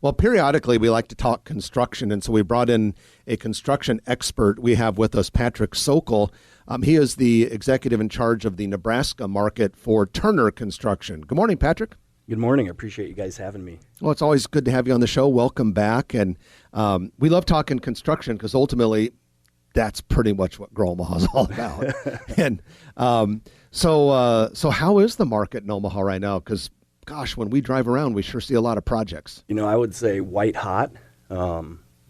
Well, periodically we like to talk construction, and so we brought in a construction expert. We have with us Patrick Sokol. He is the executive in charge of the Nebraska market for Turner Construction. Good morning, Patrick. Good morning. I appreciate you guys having me. Well, it's always good to have you on the show. Welcome back. And we love talking construction because ultimately that's pretty much what Grow Omaha is all about. And so how is the market in Omaha right now? Because gosh, when we drive around, we sure see a lot of projects. You know, I would say white hot.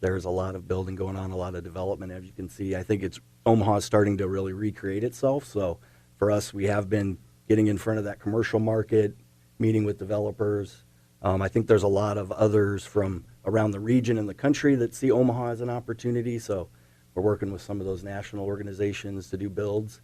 There's a lot of building going on, a lot of development, as you can see. I think Omaha starting to really recreate itself. So for us, we have been getting in front of that commercial market, meeting with developers. I think there's a lot of others from around the region and the country that see Omaha as an opportunity. So we're working with some of those national organizations to do builds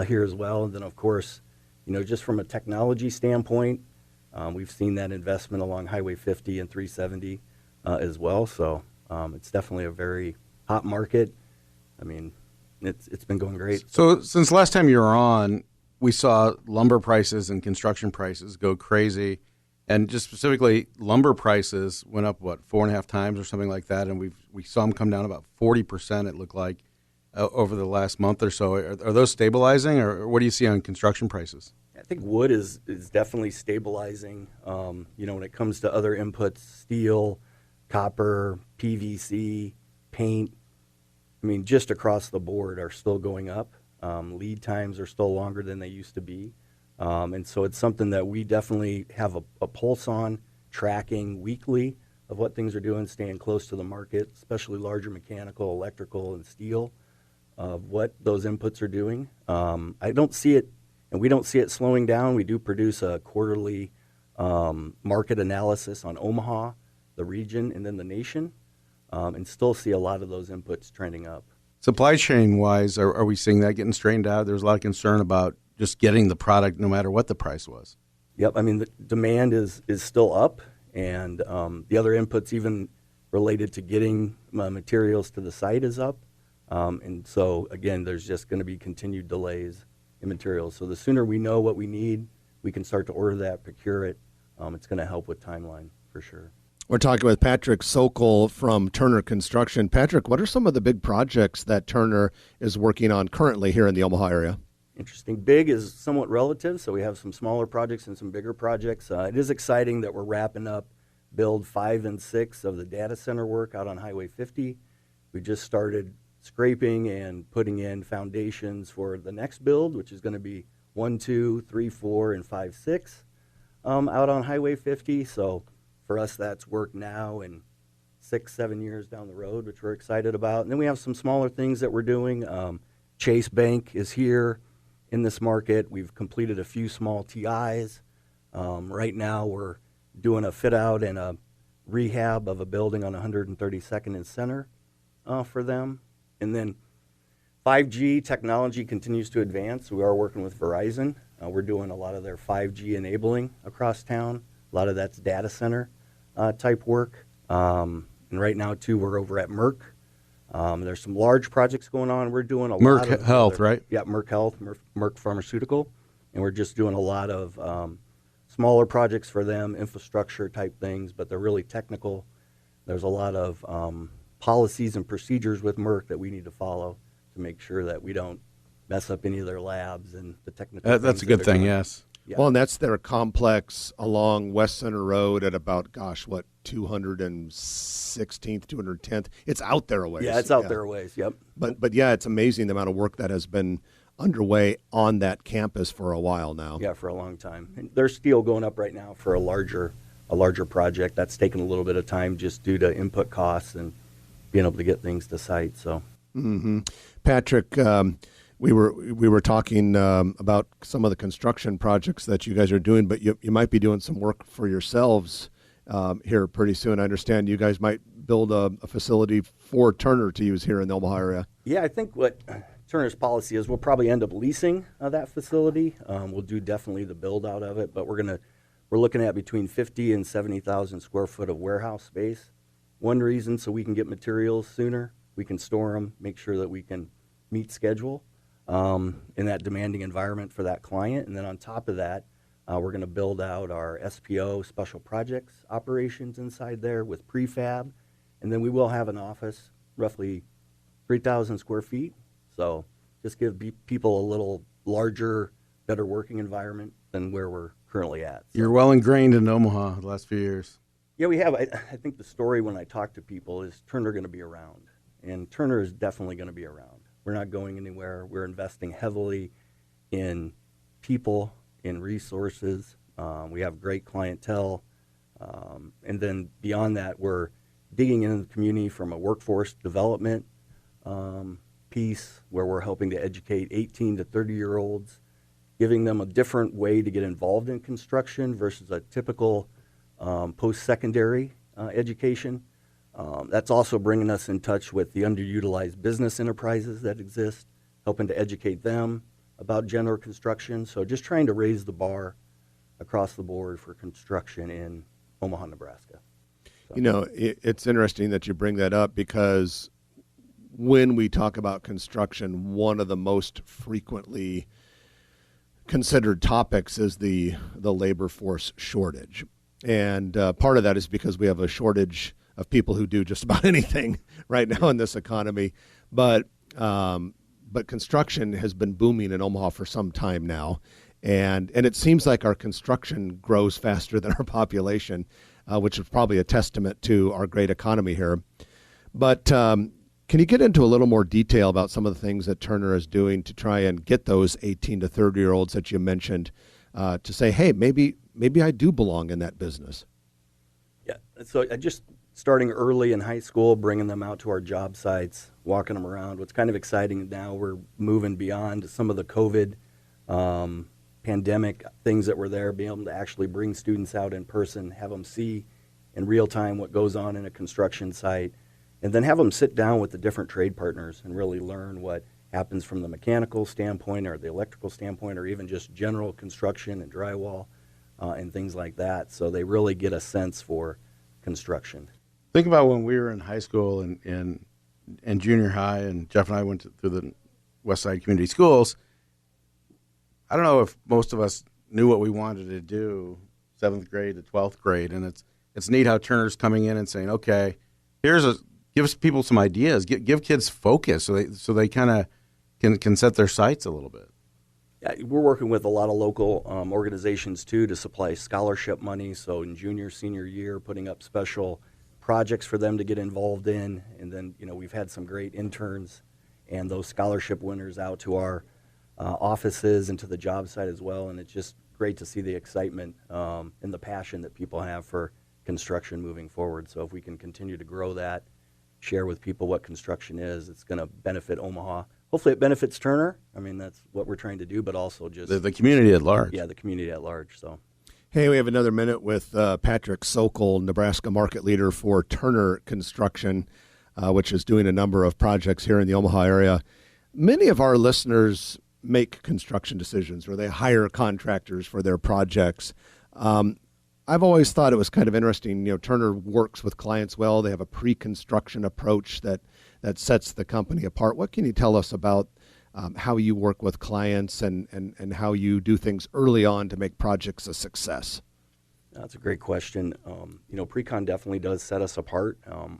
here as well. And then, of course, you know, just from a technology standpoint, we've seen that investment along Highway 50 and 370 as well. So it's definitely a very hot market. I mean, it's been going great. So since last time you were on, we saw lumber prices and construction prices go crazy. And just specifically, lumber prices went up, 4.5 times or something like that. And we saw them come down about 40%, it looked like, over the last month or so. Are those stabilizing, or what do you see on construction prices? I think wood is definitely stabilizing. You know, when it comes to other inputs, steel, copper, PVC, paint, I mean, just across the board are still going up. Lead times are still longer than they used to be. And so it's something that we definitely have a pulse on, tracking weekly of what things are doing, staying close to the market, especially larger mechanical, electrical, and steel, of what those inputs are doing. I don't see it. And we don't see it slowing down. We do produce a quarterly market analysis on Omaha, the region, and then the nation, and still see a lot of those inputs trending up. Supply chain-wise, are we seeing that getting straightened out? There's a lot of concern about just getting the product no matter what the price was. Yep. I mean, the demand is still up, and the other inputs, even related to getting materials to the site, is up. And so, again, there's just going to be continued delays in materials. So the sooner we know what we need, we can start to order that, procure it. It's going to help with timeline for sure. We're talking with Patrick Sokol from Turner Construction. Patrick, what are some of the big projects that Turner is working on currently here in the Omaha area? Interesting. Big is somewhat relative, so we have some smaller projects and some bigger projects. It is exciting that we're wrapping up build 5 and 6 of the data center work out on Highway 50. We just started scraping and putting in foundations for the next build, which is going to be 1, 2, 3, 4, and 5, 6 out on Highway 50. So for us, that's work now and 6, 7 years down the road, which we're excited about. And then we have some smaller things that we're doing. Chase Bank is here in this market. We've completed a few small TIs. Right now, we're doing a fit out and a rehab of a building on 132nd and Center for them. And then 5G technology continues to advance. We are working with Verizon. We're doing a lot of their 5G enabling across town. A lot of that's data center type work. And right now, too, we're over at Merck. There's some large projects going on. We're doing a lot of Health, right? Yeah, Merck Health, Merck Pharmaceutical. And we're just doing a lot of smaller projects for them, infrastructure type things, but they're really technical. There's a lot of policies and procedures with Merck that we need to follow to make sure that we don't mess up any of their labs and the technical That's a good thing, yes. Yeah. Well, and that's their complex along West Center Road at about, 216th, 210th. It's out there a ways. Yeah, it's out there a ways, yep. But yeah, it's amazing the amount of work that has been underway on that campus for a while now. Yeah, for a long time. And there's steel going up right now for a larger project. That's taken a little bit of time just due to input costs and being able to get things to site. So, Patrick, we were talking about some of the construction projects that you guys are doing, but you might be doing some work for yourselves here pretty soon. I understand you guys might build a facility for Turner to use here in the Omaha area. Yeah, I think what Turner's policy is we'll probably end up leasing that facility. We'll do definitely the build out of it, but we're looking at between 50 and 70,000 square foot of warehouse space. One reason, so we can get materials sooner, we can store them, make sure that we can meet schedule in that demanding environment for that client. And then on top of that, We're going to build out our SPO, special projects operations inside there with prefab. And then we will have an office, roughly 3,000 square feet. So just give people a little larger, better working environment than where we're currently at. So, You're well ingrained in Omaha the last few years. yeah, we have. I think the story when I talk to people is Turner going to be around. And Turner is definitely going to be around. We're not going anywhere. We're investing heavily in people, in resources. We have great clientele. And then beyond that, we're digging into the community from a workforce development piece where we're helping to educate 18 to 30-year-olds, giving them a different way to get involved in construction versus a typical post-secondary education. That's also bringing us in touch with the underutilized business enterprises that exist, helping to educate them about general construction. So just trying to raise the bar across the board for construction in Omaha, Nebraska. So. You know, it's interesting that you bring that up because when we talk about construction, one of the most frequently considered topics is the labor force shortage. And part of that is because we have a shortage of people who do just about anything right now in this economy. But construction has been booming in Omaha for some time now. And it seems like our construction grows faster than our population, which is probably a testament to our great economy here. But can you get into a little more detail about some of the things that Turner is doing to try and get those 18 to 30-year-olds that you mentioned to say, hey, maybe I do belong in that business? Yeah, so I just starting early in high school, bringing them out to our job sites, walking them around. What's kind of exciting now, we're moving beyond some of the COVID pandemic things that were there, being able to actually bring students out in person, have them see in real time what goes on in a construction site, and then have them sit down with the different trade partners and really learn what happens from the mechanical standpoint or the electrical standpoint or even just general construction and drywall and things like that. So they really get a sense for construction. Think about when we were in high school and junior high, and Jeff and I went through the West Side Community Schools. I don't know if most of us knew what we wanted to do 7th grade to 12th grade, and it's neat how Turner's coming in and saying, okay, give people some ideas, give kids focus so they kind of can set their sights a little bit. Yeah, we're working with a lot of local organizations too to supply scholarship money. So in junior, senior year, putting up special projects for them to get involved in, and then we've had some great interns and those scholarship winners out to our offices and to the job site as well, and it's just great to see the excitement and the passion that people have for construction moving forward. So if we can continue to grow that, share with people what construction is, it's going to benefit Omaha. Hopefully it benefits Turner. I mean, that's what we're trying to do, but also just the community at large. Yeah, the community at large. So. Hey, we have another minute with Patrick Sokol, Nebraska market leader for Turner Construction, which is doing a number of projects here in the Omaha area. Many of our listeners make construction decisions or they hire contractors for their projects. I've always thought it was kind of interesting. Turner works with clients well. They have a pre-construction approach that sets the company apart. What can you tell us about how you work with clients and how you do things early on to make projects a success? That's a great question. Pre-con definitely does set us apart.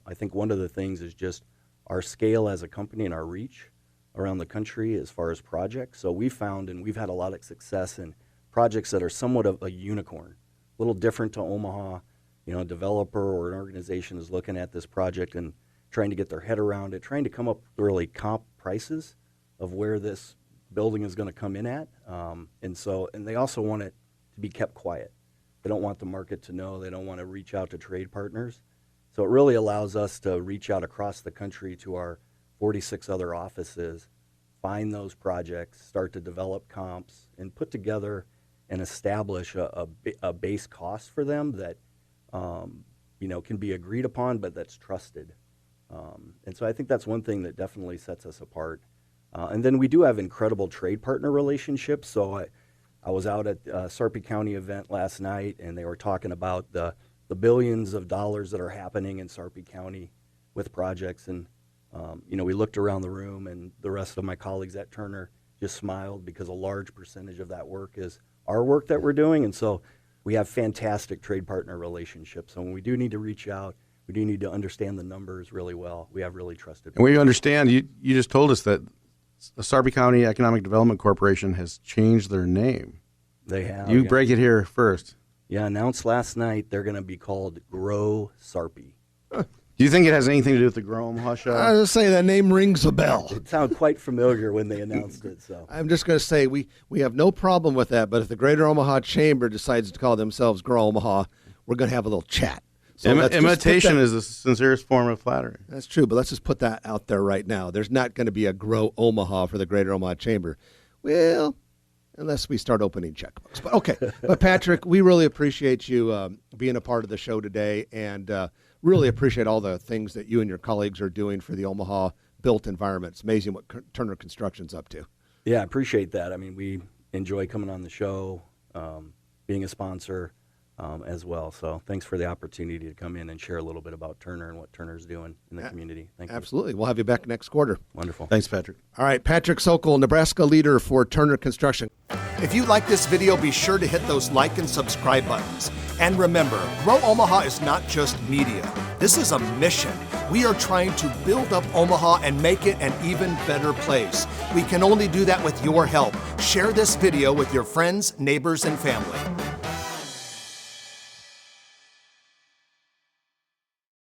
I think one of the things is just our scale as a company and our reach around the country as far as projects. So we found, and we've had a lot of success in projects that are somewhat of a unicorn, a little different to Omaha. A developer or an organization is looking at this project and trying to get their head around it, trying to come up with really comp prices of where this building is going to come in at. And they also want it to be kept quiet. They don't want the market to know. They don't want to reach out to trade partners. So it really allows us to reach out across the country to our 46 other offices, find those projects, start to develop comps, and put together and establish a base cost for them that can be agreed upon, but that's trusted. And so I think that's one thing that definitely sets us apart. And then we do have incredible trade partner relationships. So I was out at a Sarby County event last night, and they were talking about the billions of dollars that are happening in Sarby County with projects. And we looked around the room, and the rest of my colleagues at Turner just smiled because a large percentage of that work is our work that we're doing. And so we have fantastic trade partner relationships. So when we do need to reach out, we do need to understand the numbers really well. We have really trusted. And we understand, you just told us that the Sarby County Economic Development Corporation has changed their name. They have. You break it here first. Yeah, announced last night they're going to be called Grow Sarby. Do you think it has anything to do with the Grow Omaha show? I was just say that name rings a bell. It sounded quite familiar when they announced it. So I'm just going to say we have no problem with that, but if the Greater Omaha Chamber decides to call themselves Grow Omaha, we're going to have a little chat. So imitation is the sincerest form of flattery. That's true, but let's just put that out there right now. There's not going to be a Grow Omaha for the Greater Omaha Chamber. Well, unless we start opening checkbooks. But okay. But Patrick, we really appreciate you being a part of the show today, and really appreciate all the things that you and your colleagues are doing for the Omaha built environment. It's amazing what Turner Construction's up to. yeah, I appreciate that. I mean, we enjoy coming on the show, being a sponsor as well. So thanks for the opportunity to come in and share a little bit about Turner and what Turner's doing in the community. Thank you. Absolutely. We'll have you back next quarter. Wonderful. Thanks, Patrick. All right, Patrick Sokol, Nebraska leader for Turner Construction. If you like this video, be sure to hit those like and subscribe buttons. And remember, Grow Omaha is not just media. This is a mission. We are trying to build up Omaha and make it an even better place. We can only do that with your help. Share this video with your friends, neighbors, and family.